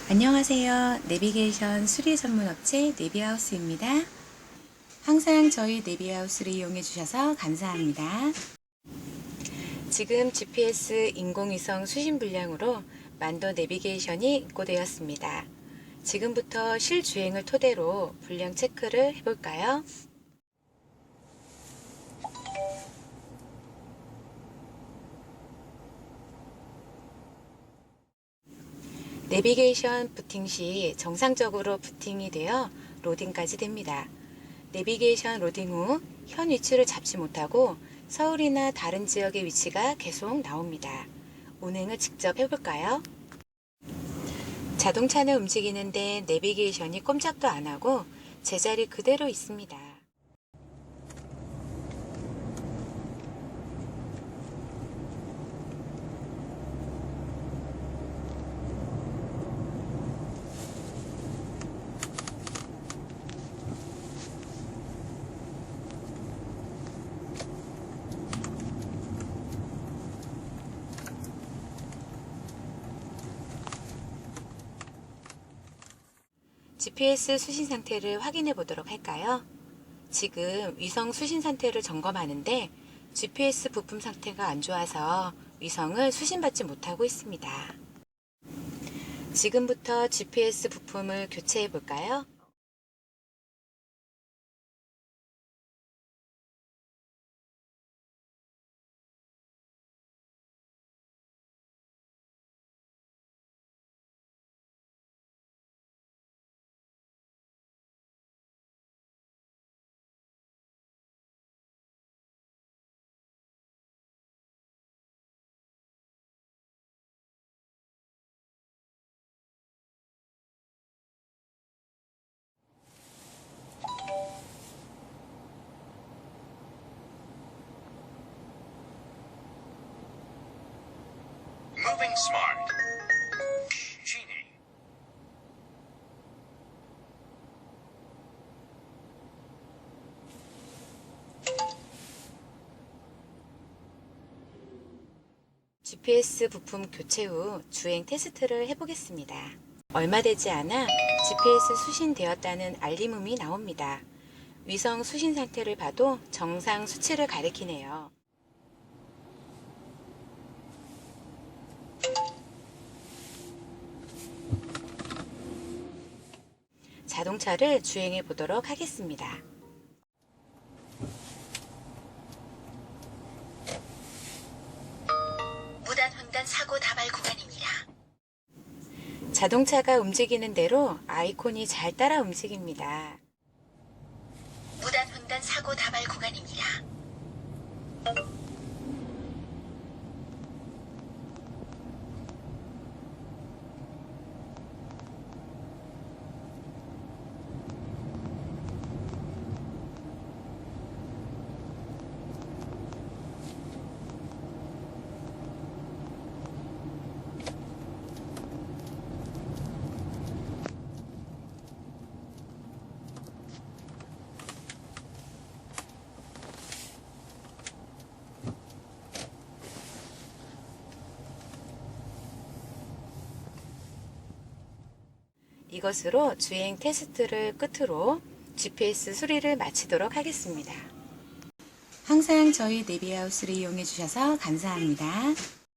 안녕하세요. 내비게이션 수리 전문 업체 내비하우스입니다. 항상 저희 내비하우스를 이용해 주셔서 감사합니다. 지금 GPS 인공위성 수신 불량으로 만도 내비게이션이 입고되었습니다. 지금부터 실주행을 토대로 불량 체크를 해볼까요? 내비게이션 부팅 시 정상적으로 부팅이 되어 로딩까지 됩니다. 내비게이션 로딩 후 현 위치를 잡지 못하고 서울이나 다른 지역의 위치가 계속 나옵니다. 운행을 직접 해볼까요? 자동차는 움직이는데 내비게이션이 꼼짝도 안 하고 제자리 그대로 있습니다. GPS 수신 상태를 확인해 보도록 할까요? 지금 위성 수신 상태를 점검하는데 GPS 부품 상태가 안 좋아서 위성을 수신받지 못하고 있습니다. 지금부터 GPS 부품을 교체해 볼까요? Moving smart. Genie. GPS 부품 교체 후 주행 테스트를 해보겠습니다. 얼마 되지 않아 GPS 수신되었다는 알림음이 나옵니다. 위성 수신 상태를 봐도 정상 수치를 가리키네요. 자동차를 주행해 보도록 하겠습니다. 무단 횡단 사고 다발 구간입니다. 자동차가 움직이는 대로 아이콘이 잘 따라 움직입니다. 무단 횡단 사고 다발 구간입니다. 이것으로 주행 테스트를 끝으로 GPS 수리를 마치도록 하겠습니다. 항상 저희 내비하우스를 이용해 주셔서 감사합니다.